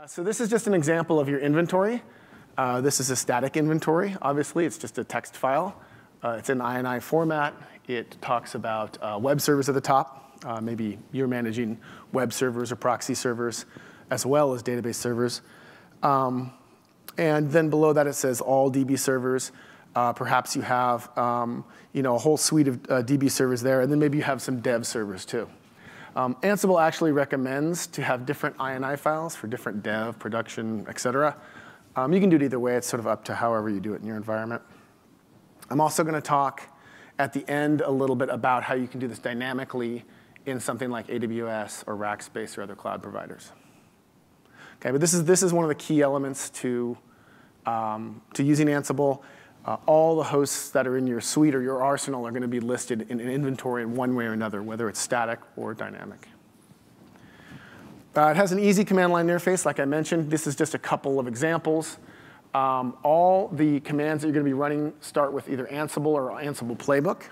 So this is just an example of your inventory. This is a static inventory, obviously. It's just a text file. It's in INI format. It talks about web servers at the top. Maybe you're managing web servers or proxy servers, as well as database servers. And then below that, it says all DB servers. Perhaps you have a whole suite of DB servers there, and then maybe you have some dev servers, too. Ansible actually recommends to have different INI files for different dev, production, et cetera. You can do it either way. It's sort of up to however you do it in your environment. I'm also going to talk at the end a little bit about how you can do this dynamically in something like AWS or Rackspace or other cloud providers. Okay, but this is one of the key elements to using Ansible. All the hosts that are in your suite or your arsenal are going to be listed in an inventory in one way or another, whether it's static or dynamic. It has an easy command line interface, like I mentioned. This is just a couple of examples. All the commands that you're going to be running start with either Ansible or Ansible Playbook.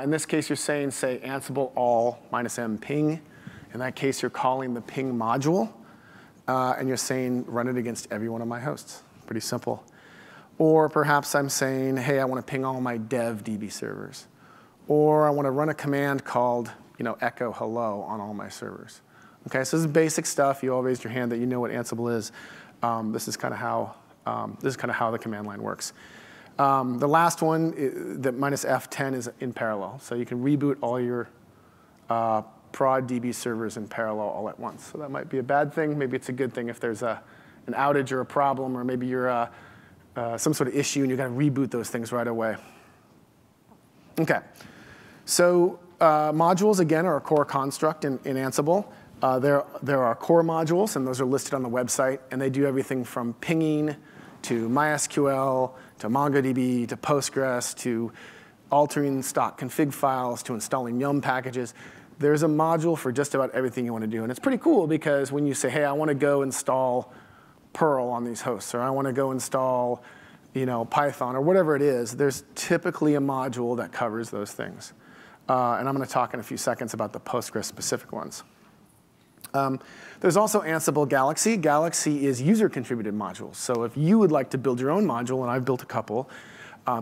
In this case, you're saying, say, Ansible all -m ping. In that case, you're calling the ping module. And you're saying, run it against every one of my hosts. Pretty simple. Or perhaps I'm saying, hey, I want to ping all my dev DB servers. Or I want to run a command called echo hello on all my servers. Okay, so this is basic stuff. You all raised your hand that you know what Ansible is. This is kind of how the command line works. The last one, the -F10, is in parallel. So you can reboot all your prod DB servers in parallel all at once. So that might be a bad thing. Maybe it's a good thing if there's an outage or a problem, or maybe you're some sort of issue and you've got to reboot those things right away. Okay, so modules, again, are a core construct in Ansible. There are core modules, and those are listed on the website, and they do everything from pinging to MySQL to MongoDB to Postgres to altering stock config files to installing Yum packages. There's a module for just about everything you want to do, and it's pretty cool because when you say, hey, I want to go install Perl on these hosts, or I want to go install Python, or whatever it is, there's typically a module that covers those things. And I'm going to talk in a few seconds about the Postgres-specific ones. There's also Ansible Galaxy. Galaxy is user-contributed modules. So if you would like to build your own module, and I've built a couple,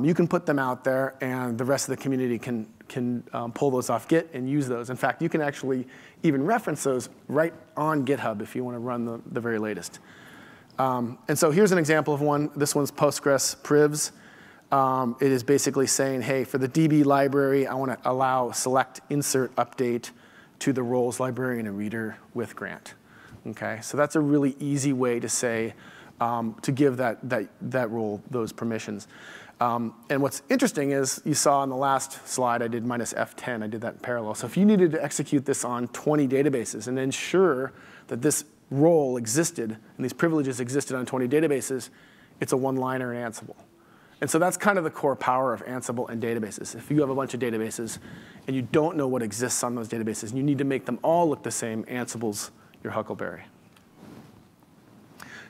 you can put them out there, and the rest of the community can pull those off Git and use those. In fact, you can actually even reference those right on GitHub if you want to run the very latest. And so here's an example of one. This one's Postgres privs. It is basically saying, hey, for the DB library, I want to allow select, insert, update to the roles librarian and reader with grant. Okay, so that's a really easy way to say, to give that role those permissions. And what's interesting is you saw on the last slide, I did -F10. I did that in parallel. So if you needed to execute this on 20 databases and ensure that this role existed and these privileges existed on 20 databases, it's a one-liner in Ansible. And so that's kind of the core power of Ansible and databases. If you have a bunch of databases and you don't know what exists on those databases and you need to make them all look the same, Ansible's your Huckleberry.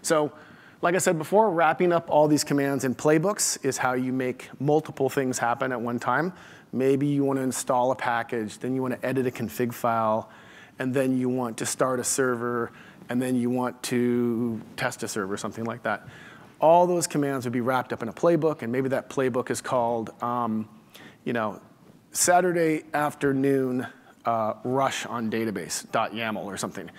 So like I said before, wrapping up all these commands in Playbooks is how you make multiple things happen at one time. Maybe you want to install a package, then you want to edit a config file, and then you want to start a server, and then you want to test a server, something like that. All those commands would be wrapped up in a playbook, and maybe that playbook is called Saturday afternoon rush on database.yaml or something.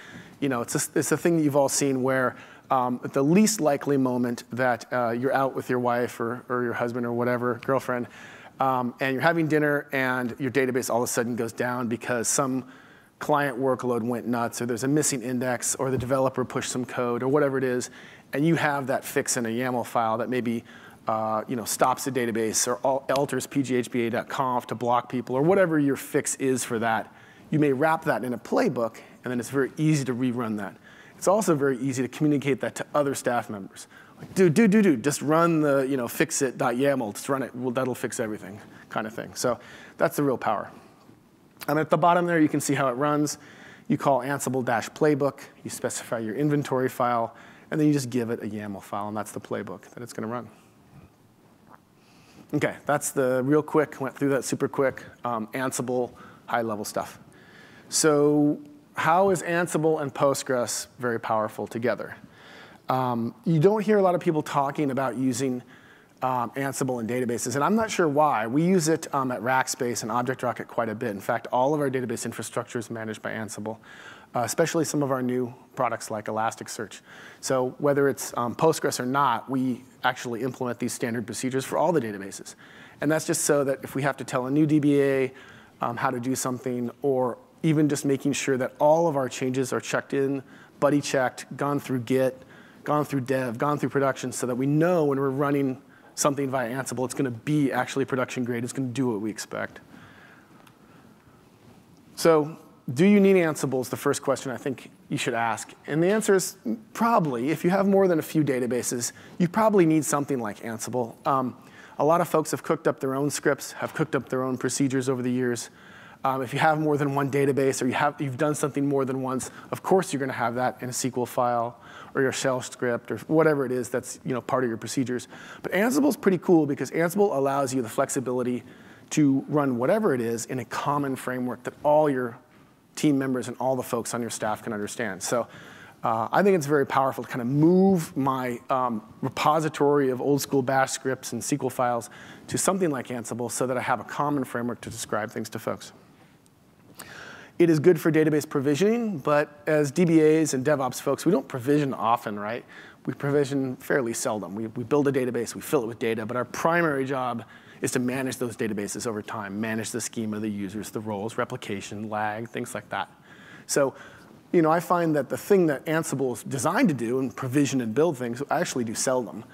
It's a thing that you've all seen where at the least likely moment that you're out with your wife or your husband or whatever, girlfriend, and you're having dinner and your database all of a sudden goes down because some client workload went nuts, or there's a missing index, or the developer pushed some code, or whatever it is, and you have that fix in a YAML file that maybe stops the database or alters pghba.conf to block people, or whatever your fix is for that. You may wrap that in a playbook, and then it's very easy to rerun that. It's also very easy to communicate that to other staff members. Like, dude, just run the fixit.yaml, just run it, well, that'll fix everything, kind of thing. So that's the real power. And at the bottom there, you can see how it runs. You call Ansible-playbook, you specify your inventory file, and then you just give it a YAML file, and that's the playbook that it's going to run. Okay, that's the real quick, went through that super quick, Ansible high-level stuff. So how is Ansible and Postgres very powerful together? You don't hear a lot of people talking about using Ansible in databases, and I'm not sure why. We use it at Rackspace and ObjectRocket quite a bit. In fact, all of our database infrastructure is managed by Ansible, especially some of our new products like Elasticsearch. So whether it's Postgres or not, we actually implement these standard procedures for all the databases. And that's just so that if we have to tell a new DBA how to do something, or even just making sure that all of our changes are checked in, buddy checked, gone through Git, gone through dev, gone through production, so that we know when we're running something via Ansible, it's going to be actually production grade. It's going to do what we expect. So do you need Ansible is the first question I think you should ask. And the answer is probably. If you have more than a few databases, you probably need something like Ansible. A lot of folks have cooked up their own scripts, have cooked up their own procedures over the years. If you have more than one database, or you've done something more than once, of course you're going to have that in a SQL file, or your shell script, or whatever it is that's part of your procedures. But Ansible is pretty cool because Ansible allows you the flexibility to run whatever it is in a common framework that all your team members and all the folks on your staff can understand. So I think it's very powerful to kind of move my repository of old school bash scripts and SQL files to something like Ansible so that I have a common framework to describe things to folks. It is good for database provisioning, but as DBAs and DevOps folks, we don't provision often, right? We provision fairly seldom. We build a database, we fill it with data, but our primary job is to manage those databases over time, manage the schema, the users, the roles, replication, lag, things like that. So I find that the thing that Ansible is designed to do, and provision and build things, I actually do seldom.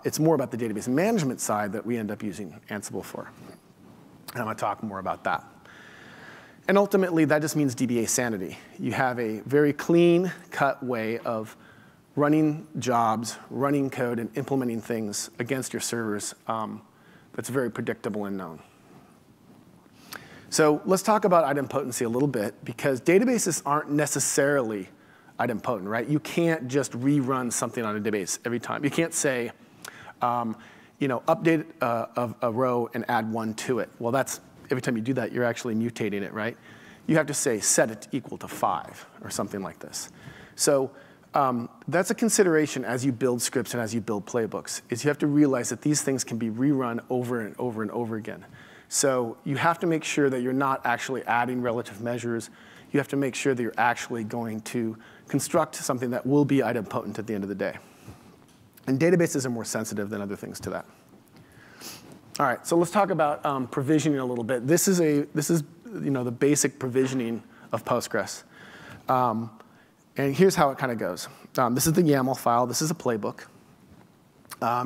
It's more about the database management side that we end up using Ansible for. And I'm going to talk more about that. And ultimately, that just means DBA sanity. You have a very clean-cut way of running jobs, running code, and implementing things against your servers that's very predictable and known. So let's talk about idempotency a little bit, because databases aren't necessarily idempotent, right? You can't just rerun something on a database every time. You can't say, update a row and add one to it. Well, that's every time you do that, you're actually mutating it, right? You have to say set it equal to 5 or something like this. So that's a consideration as you build scripts and as you build playbooks, is you have to realize that these things can be rerun over and over and over again. So you have to make sure that you're not actually adding relative measures. You have to make sure that you're actually going to construct something that will be idempotent at the end of the day. And databases are more sensitive than other things to that. All right, so let's talk about provisioning a little bit. This is the basic provisioning of Postgres. And here's how it kind of goes. This is the YAML file. This is a playbook.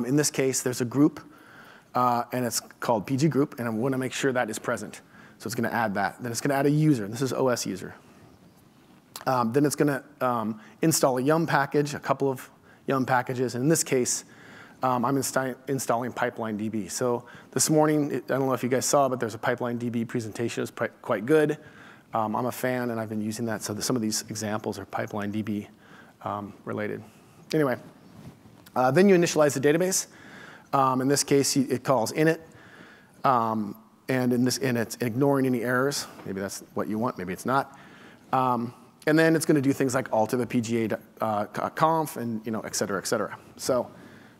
In this case, there's a group, and it's called PG group, and I want to make sure that is present. So it's going to add that. Then it's going to add a user. This is OS user. Then it's going to install a yum package, a couple of yum packages. And in this case, I'm installing PipelineDB. So this morning, I don't know if you guys saw, but there's a PipelineDB presentation. It's quite good. I'm a fan, and I've been using that. So some of these examples are PipelineDB related. Anyway, then you initialize the database. In this case, it calls init. And it's ignoring any errors. Maybe that's what you want. Maybe it's not. And then it's going to do things like alter the PGA conf and et cetera, et cetera. So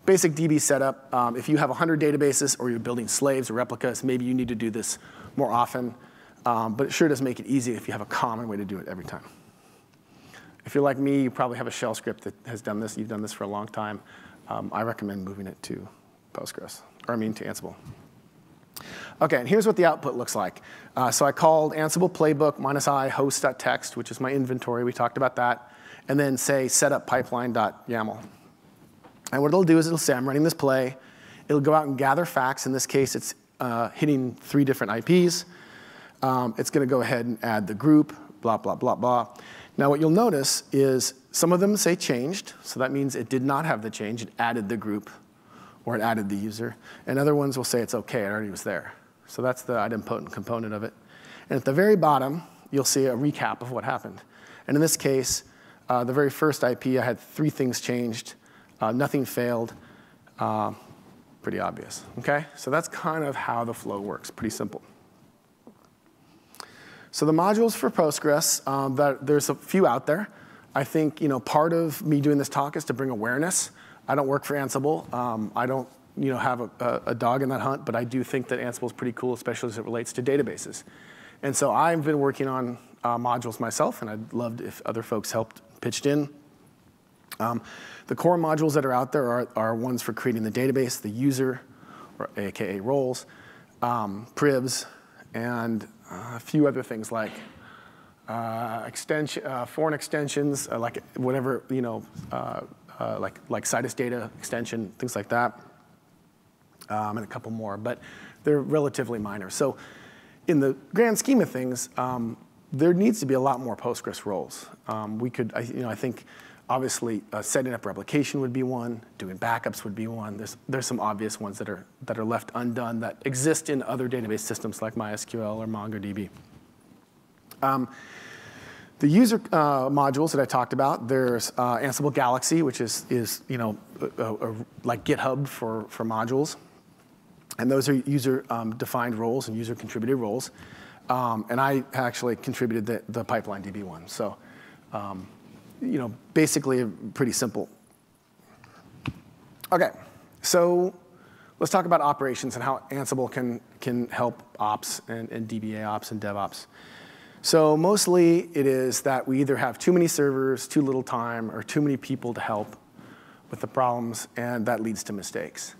basic DB setup. If you have 100 databases or you're building slaves or replicas, maybe you need to do this more often. But it sure does make it easy if you have a common way to do it every time. If you're like me, you probably have a shell script that has done this. You've done this for a long time. I recommend moving it to Postgres, or to Ansible. OK, and here's what the output looks like. So I called Ansible playbook -i host.txt, which is my inventory. We talked about that. And then say setup pipeline.yaml. And what it'll do is it'll say, I'm running this play. It'll go out and gather facts. In this case, it's hitting 3 different IPs. It's going to go ahead and add the group, blah, blah, blah, blah. Now, what you'll notice is some of them say changed. So that means it did not have the change. It added the group, or it added the user. And other ones will say it's OK. It already was there. So that's the idempotent component of it. And at the very bottom, you'll see a recap of what happened. And in this case, the very first IP, I had 3 things changed. Nothing failed. Pretty obvious. OK? So that's kind of how the flow works. Pretty simple. So the modules for Postgres, there's a few out there. I think part of me doing this talk is to bring awareness. I don't work for Ansible. I don't have a dog in that hunt, but I do think that Ansible is pretty cool, especially as it relates to databases. And so I've been working on modules myself, and I'd love if other folks pitched in. The core modules that are out there are ones for creating the database, the user, or AKA roles, privs, and a few other things like foreign extensions, like whatever, like Citus data extension, things like that, and a couple more, but they're relatively minor. So in the grand scheme of things, there needs to be a lot more Postgres roles. I think, obviously, setting up replication would be one. Doing backups would be one. There's some obvious ones that are left undone that exist in other database systems like MySQL or MongoDB. The user modules that I talked about, there's Ansible Galaxy, which is like GitHub for modules. And those are user-defined roles and user-contributed roles. And I actually contributed the pipeline DB one. So basically pretty simple. OK, so let's talk about operations and how Ansible can help ops and DBA ops and DevOps. So mostly it is that we either have too many servers, too little time, or too many people to help with the problems, and that leads to mistakes.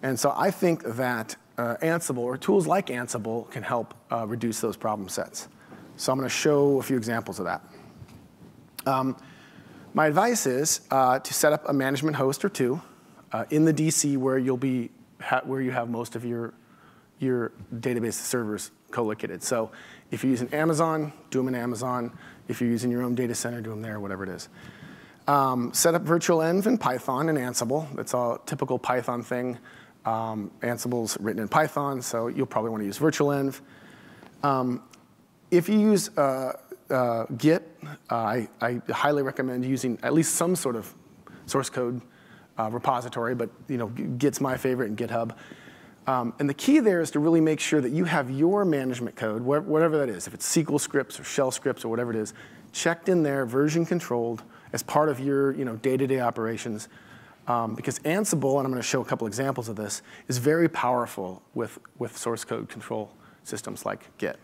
And so I think that Ansible, or tools like Ansible, can help reduce those problem sets. So I'm going to show a few examples of that. My advice is to set up a management host or two in the DC where you have most of your database servers co-located. So if you're using Amazon, do them in Amazon. If you're using your own data center, do them there, whatever it is. Set up virtual env in Python and Ansible. That's a typical Python thing. Ansible's written in Python, so you'll probably want to use virtual env. If you use Git, I highly recommend using at least some sort of source code repository, but Git's my favorite and GitHub. And the key there is to really make sure that you have your management code, whatever that is, if it's SQL scripts or shell scripts or whatever it is, checked in there, version controlled, as part of your day-to-day operations. Because Ansible, and I'm going to show a couple examples of this, is very powerful with source code control systems like Git.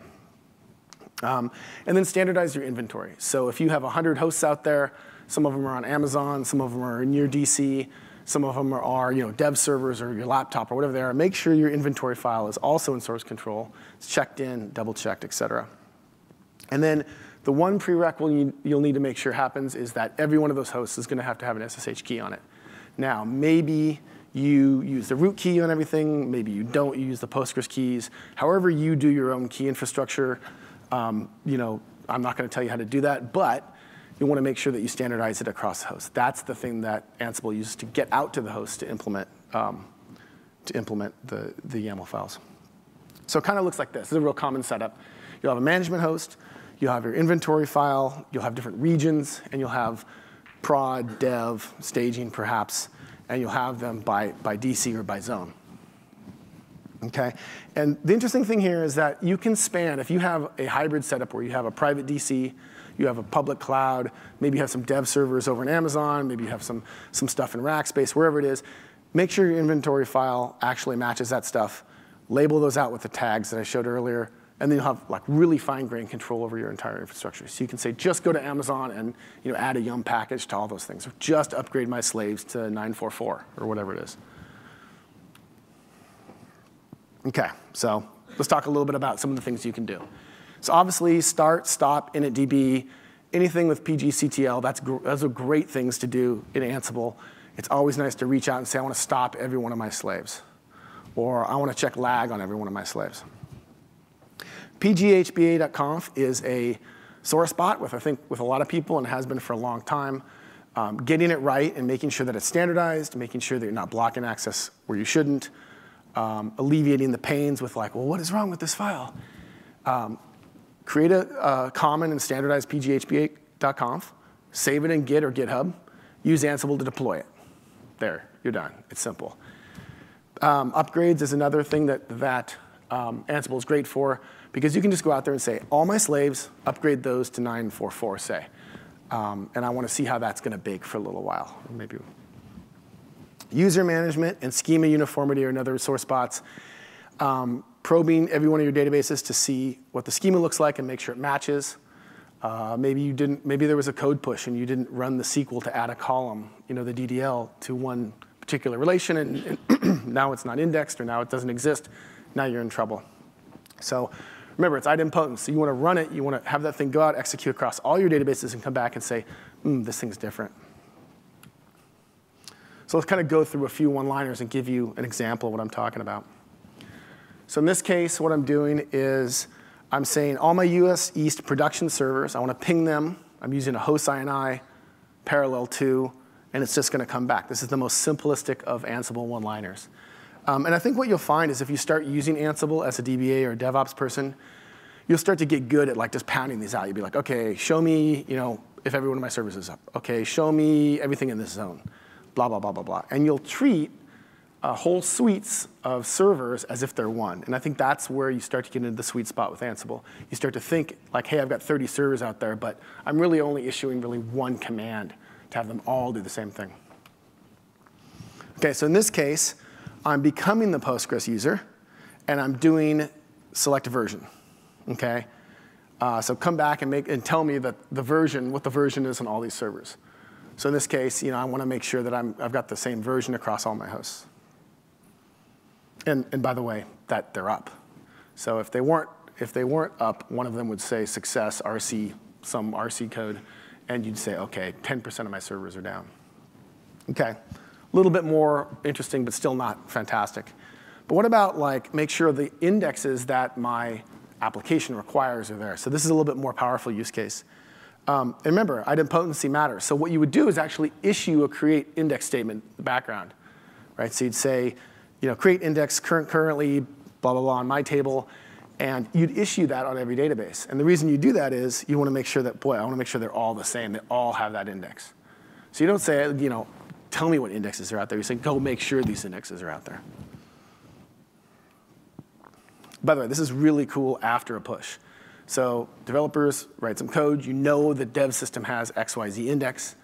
And then standardize your inventory. So if you have 100 hosts out there, some of them are on Amazon, some of them are in your DC, some of them are dev servers or your laptop or whatever they are. Make sure your inventory file is also in source control. It's checked in, double-checked, et cetera. And then the one prerequisite you'll need to make sure happens is that every one of those hosts is going to have an SSH key on it. Now, maybe you use the root key on everything. Maybe you don't. You use the Postgres keys. However you do your own key infrastructure, I'm not going to tell you how to do that. But you want to make sure that you standardize it across the host. That's the thing that Ansible uses to get out to the host to implement the YAML files. So it kind of looks like this. This is a real common setup. You'll have a management host. You'll have your inventory file. You'll have different regions. And you'll have prod, dev, staging, perhaps. And you'll have them by DC or by zone. Okay? And the interesting thing here is that you can span, if you have a hybrid setup where you have a private DC, you have a public cloud, maybe you have some dev servers over in Amazon, maybe you have some stuff in Rackspace, wherever it is, make sure your inventory file actually matches that stuff. Label those out with the tags that I showed earlier, and then you'll have really fine-grained control over your entire infrastructure. So you can say, just go to Amazon and add a yum package to all those things, or just upgrade my slaves to 944, or whatever it is. OK, so let's talk a little bit about some of the things you can do. So obviously, start, stop, initdb, anything with PGCTL, those are great things to do in Ansible. It's always nice to reach out and say, I want to stop every one of my slaves. Or I want to check lag on every one of my slaves. pghba.conf is a sore spot with a lot of people, and has been for a long time. Getting it right and making sure that it's standardized, making sure that you're not blocking access where you shouldn't, alleviating the pains with well, what is wrong with this file? Create a common and standardized pghba.conf, save it in Git or GitHub, use Ansible to deploy it. There, you're done. It's simple. Upgrades is another thing that Ansible is great for. Because you can just go out there and say, all my slaves, upgrade those to 944, say. And I want to see how that's going to bake for a little while. Maybe. User management and schema uniformity are another sore spots. Probing every one of your databases to see what the schema looks like and make sure it matches. Maybe there was a code push and you didn't run the SQL to add a column, the DDL, to one particular relation, and now it's not indexed, or now it doesn't exist. Now you're in trouble. So remember, it's idempotency. You want to run it. You want to have that thing go out, execute across all your databases, and come back and say, this thing's different. So let's kind of go through a few one-liners and give you an example of what I'm talking about. So in this case, what I'm doing is I'm saying all my US East production servers, I want to ping them. I'm using a host INI parallel to, and it's just going to come back. This is the most simplistic of Ansible one-liners. And I think what you'll find is if you start using Ansible as a DBA or a DevOps person, you'll start to get good at just pounding these out. You'll be like, OK, show me if every one of my servers is up. OK, show me everything in this zone, blah, blah, blah, blah, blah. And you'll treat whole suites of servers as if they're one. And I think that's where you start to get into the sweet spot with Ansible. You start to think, like, hey, I've got 30 servers out there, but I'm really only issuing one command to have them all do the same thing. OK, so in this case, I'm becoming the Postgres user, and I'm doing select version. OK? So come back and tell me that what the version is on all these servers. So in this case, I want to make sure that I've got the same version across all my hosts. And by the way, that they're up. So if they weren't up, one of them would say success RC, some RC code, and you'd say, OK, 10% of my servers are down. OK, a little bit more interesting, but still not fantastic. But what about make sure the indexes that my application requires are there? So this is a little bit more powerful use case. And remember, idempotency matters. So what you would do is actually issue a create index statement in the background. Right? So you'd say, create index currently, blah, blah, blah, on my table. And you'd issue that on every database. And the reason you do that is you want to make sure that, I want to make sure they're all the same. They all have that index. So you don't say, tell me what indexes are out there. You say, go make sure these indexes are out there. By the way, this is really cool after a push. So developers write some code. The dev system has XYZ index.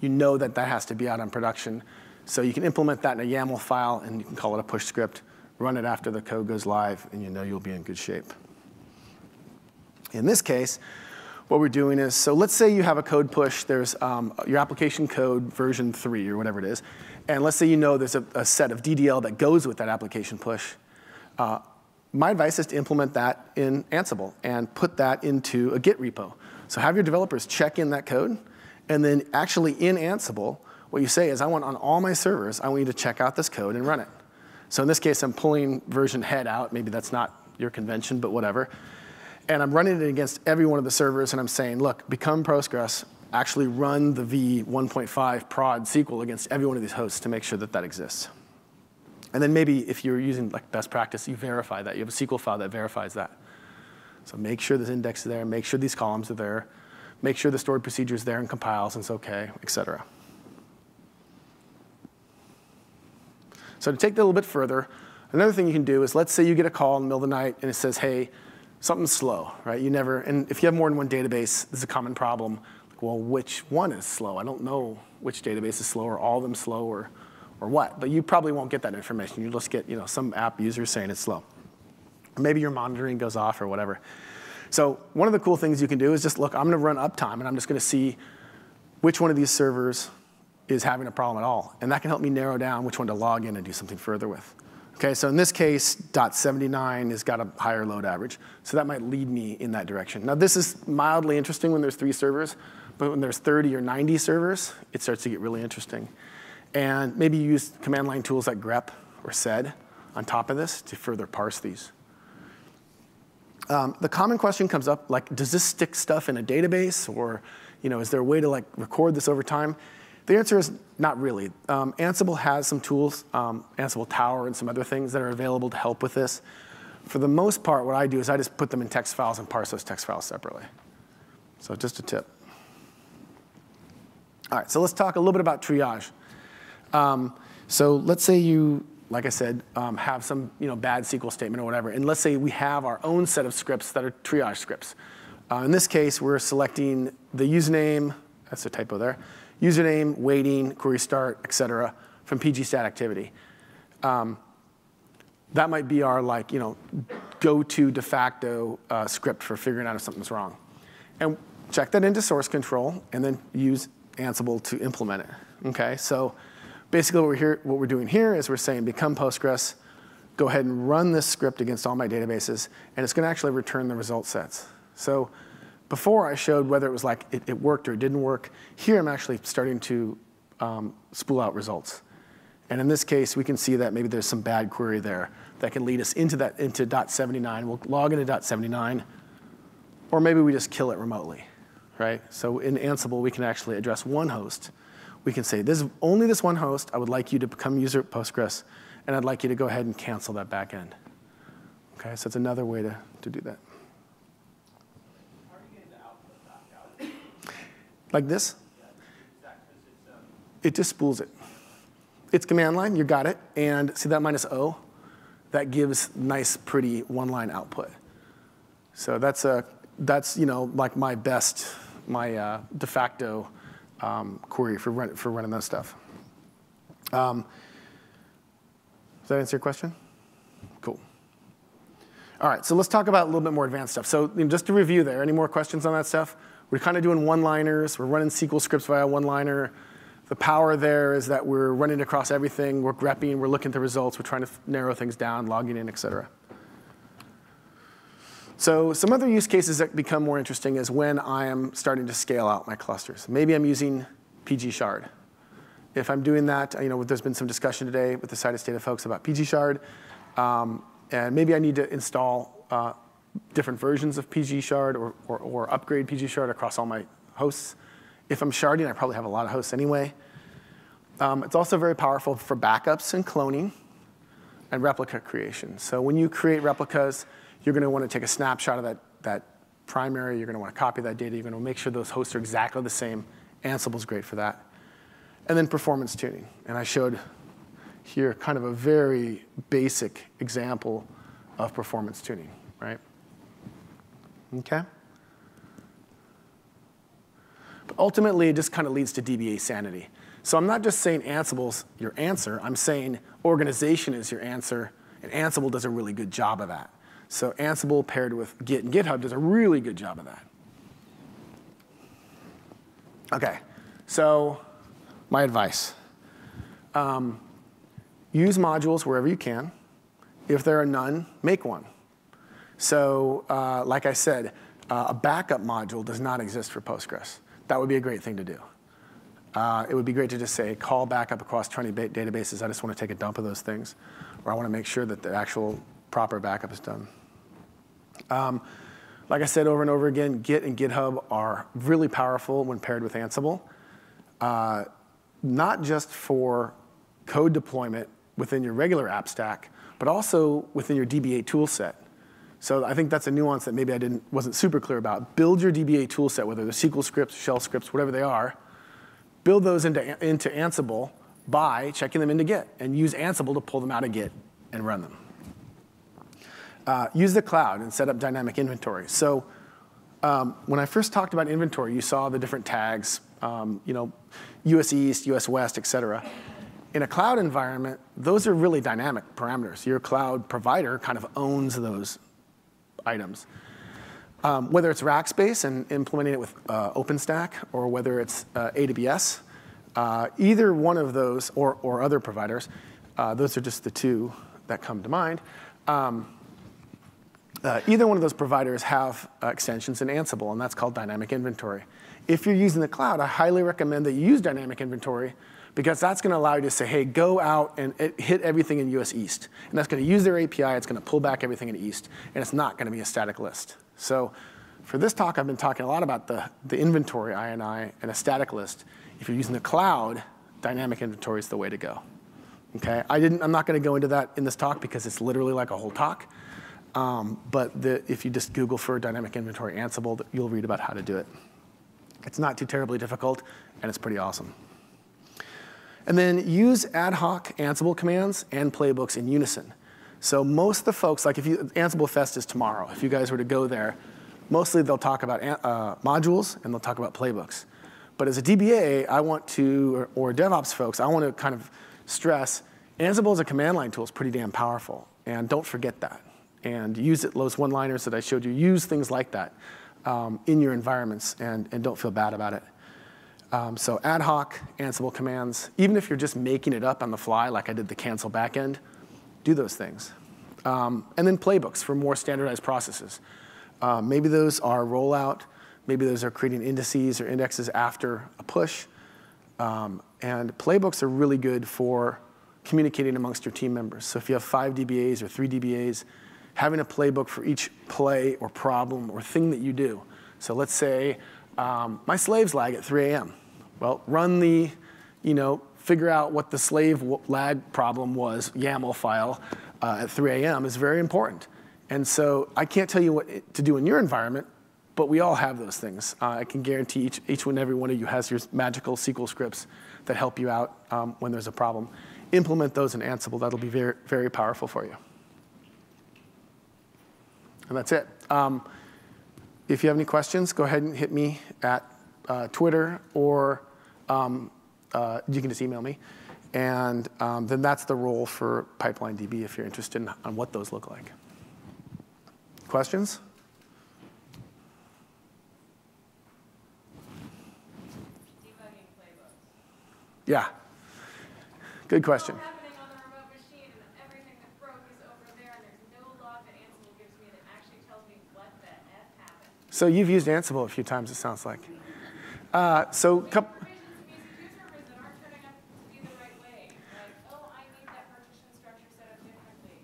That has to be out on production. So you can implement that in a YAML file, and you can call it a push script. Run it after the code goes live, and you'll be in good shape. In this case, what we're doing is, so let's say you have a code push. There's your application code version 3 or whatever it is. And let's say there's a set of DDL that goes with that application push. My advice is to implement that in Ansible and put that into a Git repo. So have your developers check in that code. And then actually in Ansible, what you say is, on all my servers, I want you to check out this code and run it. So in this case, I'm pulling version head out. Maybe that's not your convention, but whatever. And I'm running it against every one of the servers. And I'm saying, look, become Postgres. Actually run the v1.5 prod SQL against every one of these hosts to make sure that that exists. And then maybe if you're using best practice, you verify that. You have a SQL file that verifies that. So make sure this index is there. Make sure these columns are there. Make sure the stored procedure is there and compiles and it's OK, et cetera. So to take that a little bit further, another thing you can do is, let's say you get a call in the middle of the night and it says, hey, something's slow, right? And if you have more than one database, this is a common problem. Well, which one is slow? I don't know which database is slow, or all of them slow, or what. But you probably won't get that information. You'll just get some app user saying it's slow. Or maybe your monitoring goes off or whatever. So one of the cool things you can do is just, look, I'm going to run uptime, and I'm just going to see which one of these servers is having a problem at all. And that can help me narrow down which one to log in and do something further with. OK, so in this case, .79 has got a higher load average. So that might lead me in that direction. Now, this is mildly interesting when there's 3 servers. But when there's 30 or 90 servers, it starts to get really interesting. And maybe you use command line tools like grep or sed on top of this to further parse these. The common question comes up, does this stick stuff in a database? Or is there a way to record this over time? The answer is not really. Ansible has some tools, Ansible Tower and some other things that are available to help with this. For the most part, what I do is I just put them in text files and parse those text files separately. So just a tip. All right, so let's talk a little bit about triage. So let's say you like I said, have some bad SQL statement or whatever. And let's say we have our own set of scripts that are triage scripts. In this case, we're selecting the username, that's a typo there, username, waiting, query start, et cetera, from pgstat activity. That might be our go-to de facto script for figuring out if something's wrong. And check that into source control, and then use Ansible to implement it. Okay, so basically what we're doing here is we're saying become Postgres, go ahead and run this script against all my databases, and it's going to actually return the result sets. So before I showed whether it was like it worked or it didn't work, here I'm actually starting to spool out results. And in this case, we can see that maybe there's some bad query there that can lead us into .79. We'll log into .79, or maybe we just kill it remotely, right? So in Ansible, we can actually address one host. We can say, only this one host, I would like you to become user at Postgres, and I'd like you to go ahead and cancel that backend. Okay, so it's another way to do that. How are you getting the output back out? Like this? Yeah, exactly. It just spools it. It's command line, you got it, and see that -O? That gives nice, pretty one-line output. So that's like my de facto query for running that stuff. Does that answer your question? Cool. All right, so let's talk about a little bit more advanced stuff. So just to review there, any more questions on that stuff? We're kind of doing one-liners. We're running SQL scripts via one-liner. The power there is that we're running across everything. We're grepping. We're looking at the results. We're trying to narrow things down, logging in, et cetera. So some other use cases that become more interesting is when I am starting to scale out my clusters. Maybe I'm using pgshard. If I'm doing that, there's been some discussion today with the Citus Data folks about pgshard. And maybe I need to install different versions of pgshard or upgrade pgshard across all my hosts. If I'm sharding, I probably have a lot of hosts anyway. It's also very powerful for backups and cloning and replica creation. So when you create replicas, you're going to want to take a snapshot of that primary. You're going to want to copy that data. You're going to make sure those hosts are exactly the same. Ansible's great for that. And then performance tuning. And I showed here kind of a very basic example of performance tuning, right? Okay? But ultimately, it just kind of leads to DBA sanity. So I'm not just saying Ansible's your answer. I'm saying organization is your answer, and Ansible does a really good job of that. So Ansible paired with Git and GitHub does a really good job of that. OK, so my advice. Use modules wherever you can. If there are none, make one. So like I said, a backup module does not exist for Postgres. That would be a great thing to do. It would be great to just say, call backup across 20 databases. I just want to take a dump of those things. Or I want to make sure that the actual proper backup is done. Like I said over and over again, Git and GitHub are really powerful when paired with Ansible. Not just for code deployment within your regular app stack, but also within your DBA tool set. So I think that's a nuance that maybe I wasn't super clear about. Build your DBA tool set, whether they're SQL scripts, shell scripts, whatever they are. Build those into Ansible by checking them into Git, and use Ansible to pull them out of Git and run them. Use the cloud and set up dynamic inventory. So when I first talked about inventory, you saw the different tags, US East, US West, et cetera. In a cloud environment, those are really dynamic parameters. Your cloud provider kind of owns those items. Whether it's Rackspace and implementing it with OpenStack, or whether it's AWS, either one of those, or other providers, those are just the two that come to mind. Either one of those providers have extensions in Ansible, and that's called dynamic inventory. If you're using the cloud, I highly recommend that you use dynamic inventory, because that's going to allow you to say, hey, go out and hit everything in US East. And that's going to use their API. It's going to pull back everything in East. And it's not going to be a static list. So for this talk, I've been talking a lot about the inventory, INI, and a static list. If you're using the cloud, dynamic inventory is the way to go. Okay? I'm not going to go into that in this talk, because it's literally like a whole talk. But if you just Google for dynamic inventory Ansible, you'll read about how to do it. It's not too terribly difficult, and it's pretty awesome. And then use ad hoc Ansible commands and playbooks in unison. So most of the folks, like if Ansible Fest is tomorrow, if you guys were to go there, mostly they'll talk about modules and they'll talk about playbooks. But as a DBA, I want to, or DevOps folks, I want to kind of stress Ansible as a command line tool is pretty damn powerful. And don't forget that. And use it, those one-liners that I showed you, use things like that in your environments and don't feel bad about it. So ad hoc Ansible commands, even if you're just making it up on the fly, like I did the cancel backend, do those things. And then playbooks for more standardized processes. Maybe those are rollout. Maybe those are creating indices or indexes after a push. And playbooks are really good for communicating amongst your team members. So if you have 5 DBAs or 3 DBAs, having a playbook for each play or problem or thing that you do. So let's say my slaves lag at 3 a.m. Well, run the, figure out what the slave lag problem was, YAML file at 3 a.m. is very important. And so I can't tell you what to do in your environment, but we all have those things. I can guarantee each and every one of you has your magical SQL scripts that help you out when there's a problem. Implement those in Ansible. That'll be very, very powerful for you. And that's it. If you have any questions, go ahead and hit me at Twitter, or you can just email me. And then that's the role for Pipeline DB if you're interested in what those look like. Questions? Debugging playbooks. Yeah. Good question. What's happening on the remote machine, and everything that broke is over there, and there's no log that Ansible gives me that actually tells me what the F happened. So you've used Ansible a few times, it sounds like. So Provisions of EC2 servers that aren't turning up to be the right way. Like, oh, I need that partition structure set up differently.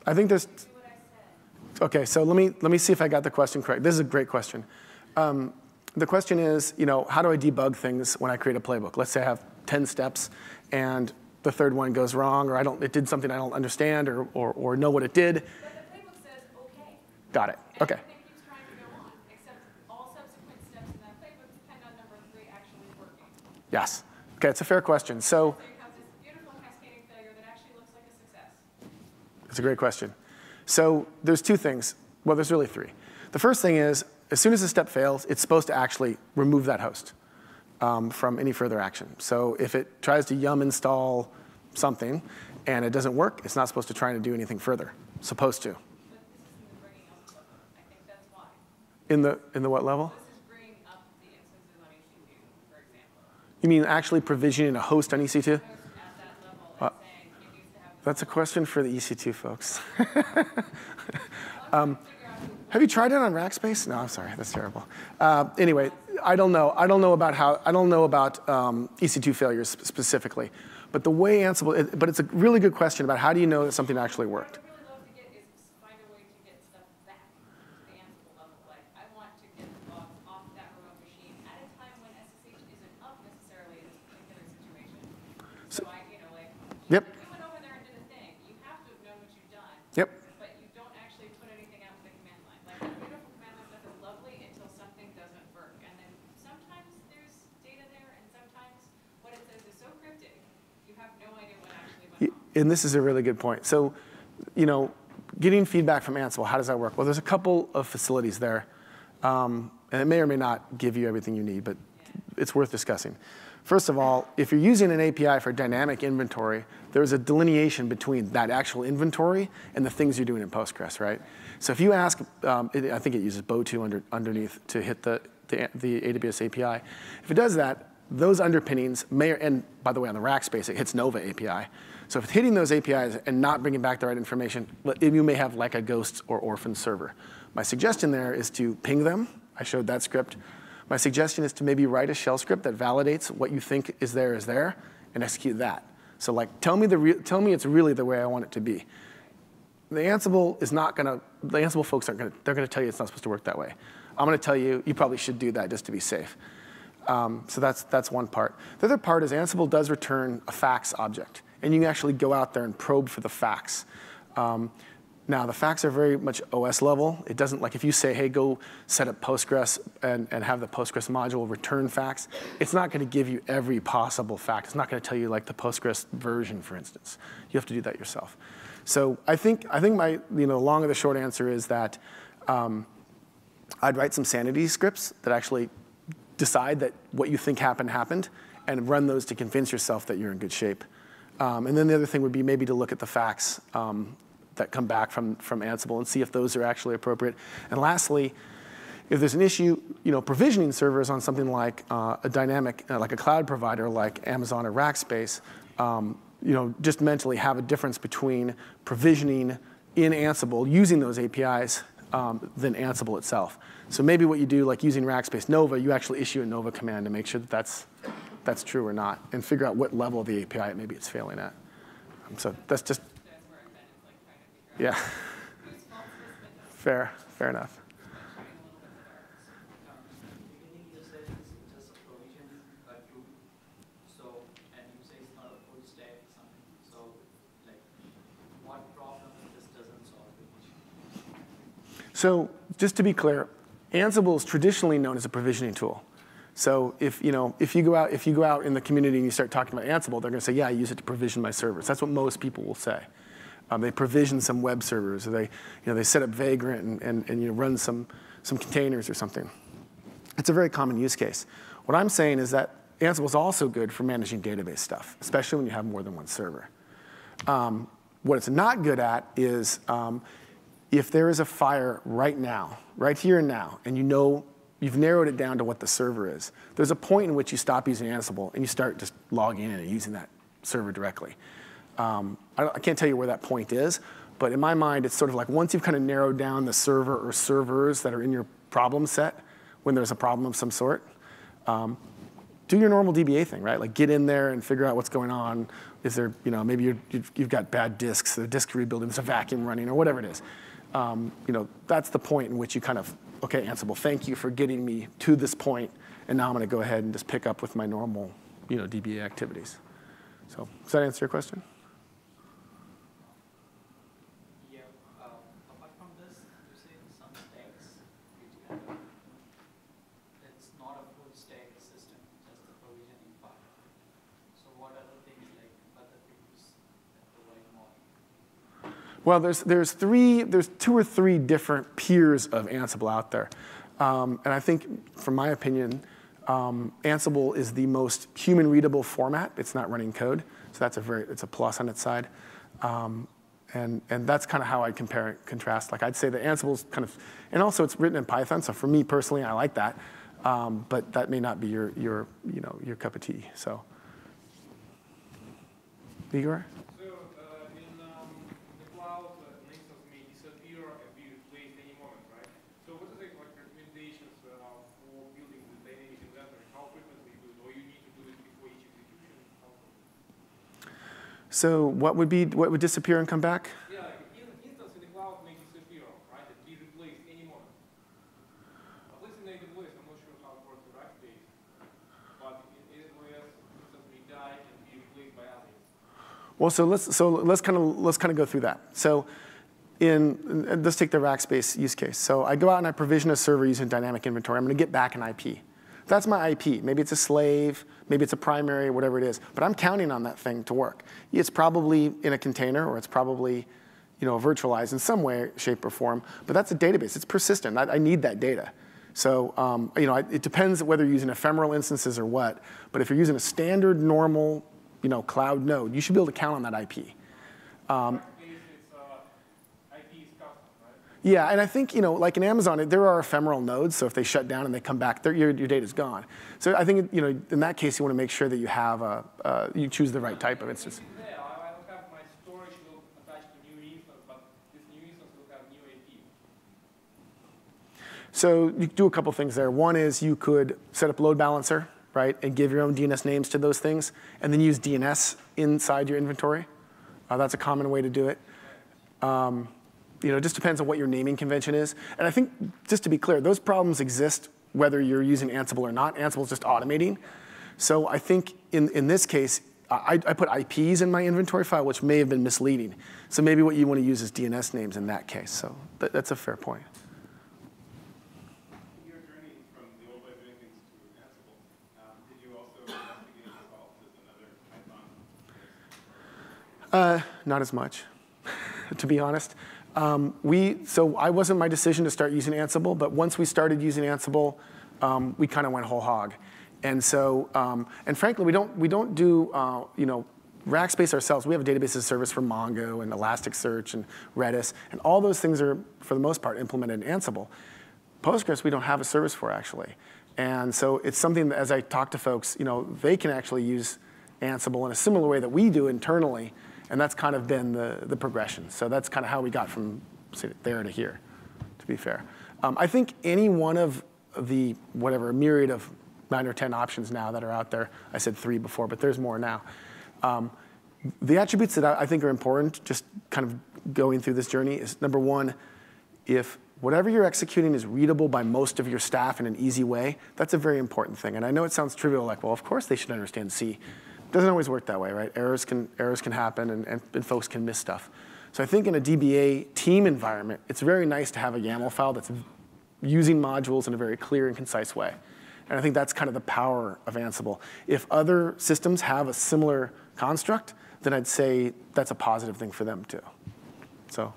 I think there's. Do what I said. OK, so let me see if I got the question correct. This is a great question. The question is, how do I debug things when I create a playbook? Let's say I have 10 steps, and the third one goes wrong, or it did something I don't understand, or know what it did. But the playbook says OK. Got it. OK. Everything keeps trying to go on, except all subsequent steps in that playbook depend on number 3 actually working. Yes. OK, it's a fair question. So So you have this beautiful cascading failure that actually looks like a success. it's a great question. So there's 2 things. Well, there's really 3. The first thing is, as soon as a step fails, it's supposed to actually remove that host from any further action. So if it tries to yum install something and it doesn't work, it's not supposed to try to do anything further. Supposed to. But this isn't the bringing up level. I think that's why. In the what level? This is bringing up the instances on EC2, for example. You mean actually provisioning a host on EC2? Host at that level and saying it needs to have this. That's a question for the EC2 folks. Figure out Have you tried it on Rackspace? No, I'm sorry, that's terrible. Anyway, I don't know. I don't know about EC2 failures specifically, but the way Ansible. But it's a really good question about how do you know that something actually worked. What I'd really love to get is find a way to get stuff back to the Ansible level. Like, I want to get logs off that remote machine at a time when SSH isn't up necessarily in this particular situation. So I, Yep. you went over there and did a thing. You have to have known what you've done. Yep. But you don't actually put anything out with the command line. Like, the beautiful command line stuff is lovely until something doesn't work. And then sometimes there's data there, and sometimes what it says is so cryptic, you have no idea what actually went on. And this is a really good point. So, getting feedback from Ansible, how does that work? Well, there's a couple of facilities there, and it may or may not give you everything you need, but it's worth discussing. First of all, if you're using an API for dynamic inventory, there's a delineation between that actual inventory and the things you're doing in Postgres, right? So if you ask, I think it uses Bo2 underneath to hit the AWS API. If it does that, those underpinnings may, and by the way, on the Rackspace, it hits Nova API. So if it's hitting those APIs and not bringing back the right information, you may have like a ghost or orphan server. My suggestion there is to ping them. I showed that script. My suggestion is to maybe write a shell script that validates what you think is there, and execute that. So like, tell me it's really the way I want it to be. The Ansible folks they're gonna tell you it's not supposed to work that way. I'm gonna tell you, you probably should do that just to be safe. So that's one part. The other part is Ansible does return a facts object, and you can actually go out there and probe for the facts. Now, the facts are very much OS level. It doesn't, like if you say, hey, go set up Postgres and have the Postgres module return facts, it's not going to give you every possible fact. It's not going to tell you like the Postgres version, for instance. You have to do that yourself. So I think my long or the short answer is that I'd write some sanity scripts that actually decide that what you think happened, and run those to convince yourself that you're in good shape. And then the other thing would be maybe to look at the facts that come back from Ansible and see if those are actually appropriate. And lastly, if there's an issue, provisioning servers on something like a dynamic, like a cloud provider like Amazon or Rackspace, just mentally have a difference between provisioning in Ansible using those APIs than Ansible itself. So maybe what you do, like using Rackspace Nova, you actually issue a Nova command to make sure that that's true or not, and figure out what level of the API maybe it's failing at. So that's just. Yeah. Fair enough. Beginning you said it's just a provision tool. So, and you say it's not a full stack or something. So, like, what problem this doesn't solve the issue? So, just to be clear, Ansible is traditionally known as a provisioning tool. So if you go out in the community and you start talking about Ansible, they're going to say, yeah, I use it to provision my servers. That's what most people will say. They provision some web servers, or they set up Vagrant and run some containers or something. It's a very common use case. What I'm saying is that Ansible is also good for managing database stuff, especially when you have more than one server. What it's not good at is if there is a fire right now, right here and now, and you've narrowed it down to what the server is, there's a point in which you stop using Ansible and you start just logging in and using that server directly. I can't tell you where that point is, but in my mind, it's sort of like once you've kind of narrowed down the server or servers that are in your problem set, when there's a problem of some sort, do your normal DBA thing, right? Like get in there and figure out what's going on. Is there, maybe you've got bad disks, the disk rebuilding, there's a vacuum running, or whatever it is. That's the point in which you kind of, okay, Ansible, thank you for getting me to this point, and now I'm going to go ahead and just pick up with my normal, DBA activities. So does that answer your question? Apart from this, you say some stacks, it's not a full stack system, just the provisioning part. So what other things like other tools that provide more? Well, there's 2 or 3 different peers of Ansible out there, and I think, from my opinion, Ansible is the most human-readable format. It's not running code, so it's a plus on its side. And that's kind of how I compare and contrast. Like I'd say that Ansible's kind of, and also it's written in Python. So for me personally, I like that, but that may not be your cup of tea. So, Igor? So in the cloud, an instance may disappear and be replaced any moment, right? So what are the recommendations for building the dynamic inventory? How frequently do it, or you need to do it before each execution? So what would disappear and come back? Yeah, like an instance in the cloud may disappear, right? And be replaced any moment. At least in AWS, I'm not sure how it works in Rackspace, but in AWS, instance may die and be replaced by others. Well, let's kind of go through that. So let's take the Rackspace use case. So I go out and I provision a server using dynamic inventory. I'm going to get back an IP. That's my IP. Maybe it's a slave, maybe it's a primary, whatever it is. But I'm counting on that thing to work. It's probably in a container, or it's probably virtualized in some way, shape, or form. But that's a database. It's persistent. I need that data. So it depends whether you're using ephemeral instances or what. But if you're using a standard, normal cloud node, you should be able to count on that IP. Yeah, and I think, like in Amazon, there are ephemeral nodes, so if they shut down and they come back, your data's gone. So I think, in that case, you want to make sure that you have you choose the right type of instance. I will have my storage will attach to new instance, but this new instance will have new IP. So you do a couple things there. One is you could set up load balancer, right, and give your own DNS names to those things, and then use DNS inside your inventory. That's a common way to do it. It just depends on what your naming convention is. And I think, just to be clear, those problems exist whether you're using Ansible or not. Ansible's just automating. So I think in this case, I put IPs in my inventory file, which may have been misleading. So maybe what you want to use is DNS names in that case. So that's a fair point. In your journey from the old way of doing things to Ansible, did you also investigate Salt as another Python? Not as much, to be honest. So I wasn't my decision to start using Ansible, but once we started using Ansible, we kind of went whole hog. And so, and frankly, we don't do Rackspace ourselves. We have a database as a service for Mongo and Elasticsearch and Redis, and all those things are, for the most part, implemented in Ansible. Postgres, we don't have a service for, actually. And so it's something that, as I talk to folks, they can actually use Ansible in a similar way that we do internally, and that's kind of been the progression. So that's kind of how we got from there to here, to be fair. I think any one of the, a myriad of 9 or 10 options now that are out there. I said 3 before, but there's more now. The attributes that I think are important, just kind of going through this journey, is number 1, if whatever you're executing is readable by most of your staff in an easy way, that's a very important thing. And I know it sounds trivial, like, well, of course they should understand C. It doesn't always work that way, right? Errors can happen, and folks can miss stuff. So I think in a DBA team environment, it's very nice to have a YAML file that's using modules in a very clear and concise way. And I think that's kind of the power of Ansible. If other systems have a similar construct, then I'd say that's a positive thing for them too. So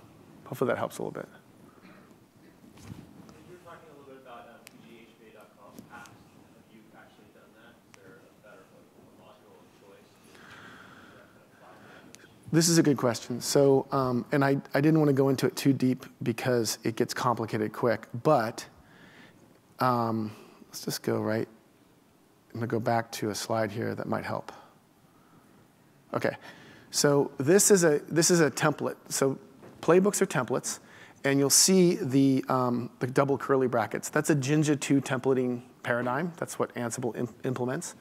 hopefully that helps a little bit. You were talking a little bit about PGHBA.com apps. Have you actually done that? Is there a better module of choice? This is a good question. So, and I didn't want to go into it too deep because it gets complicated quick, but let's just go right. I'm going to go back to a slide here that might help. OK, so this is a template. So playbooks are templates, and you'll see the double curly brackets. That's a Jinja 2 templating paradigm. That's what Ansible implements.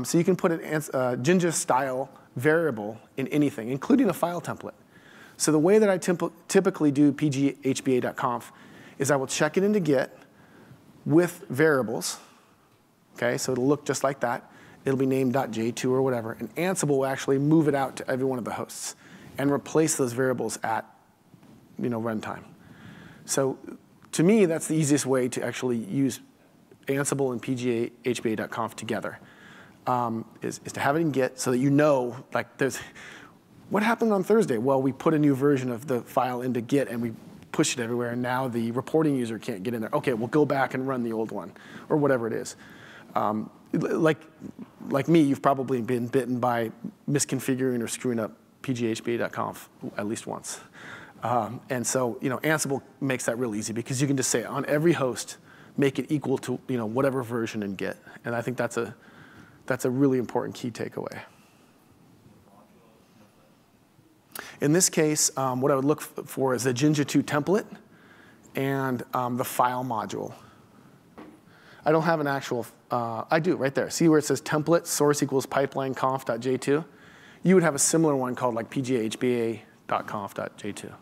So you can put an Jinja style variable in anything, including a file template. So the way that I typically do pghba.conf is I will check it into Git with variables. Okay, so it'll look just like that. It'll be named .j2 or whatever, and Ansible will actually move it out to every one of the hosts and replace those variables at runtime. So to me, that's the easiest way to actually use Ansible and pghba.conf together, is to have it in Git so that like, what happened on Thursday? Well, we put a new version of the file into Git, and we push it everywhere, and now the reporting user can't get in there. OK, we'll go back and run the old one, or whatever it is. Like me, you've probably been bitten by misconfiguring or screwing up pghba.conf at least once. And so Ansible makes that real easy, because you can just say on every host, make it equal to whatever version in Git. And I think that's a really important key takeaway. In this case, what I would look for is the Jinja 2 template and the file module. I don't have an actual, I do right there. See where it says template source equals pipeline conf.j2? You would have a similar one called like pghba.conf.j2.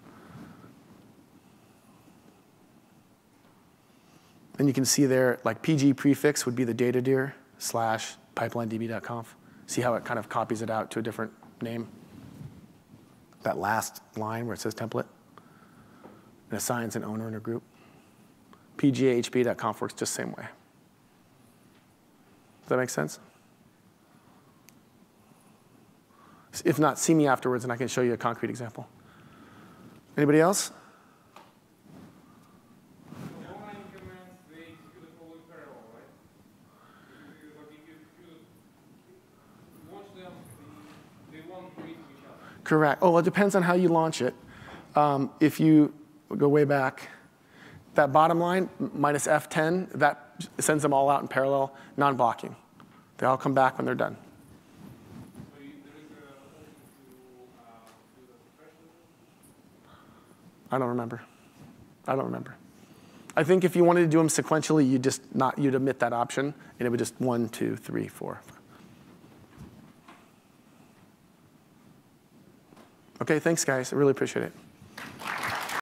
And you can see there, like pg prefix would be the data dir / pipelinedb.conf. See how it kind of copies it out to a different name? That last line where it says template, and assigns an owner in a group. pghba.conf works just the same way. Does that make sense? If not, see me afterwards, and I can show you a concrete example. Anybody else? Online commands, they execute it all in parallel, right? If you launch them, they won't read each other. Correct. Oh, well, it depends on how you launch it. If you go way back, that bottom line, minus F10, that sends them all out in parallel, non-blocking. They all come back when they're done. So there is an option to do the professional? I don't remember. I think if you wanted to do them sequentially, you'd omit that option, and it would just 1, 2, 3, 4. OK, thanks, guys. I really appreciate it.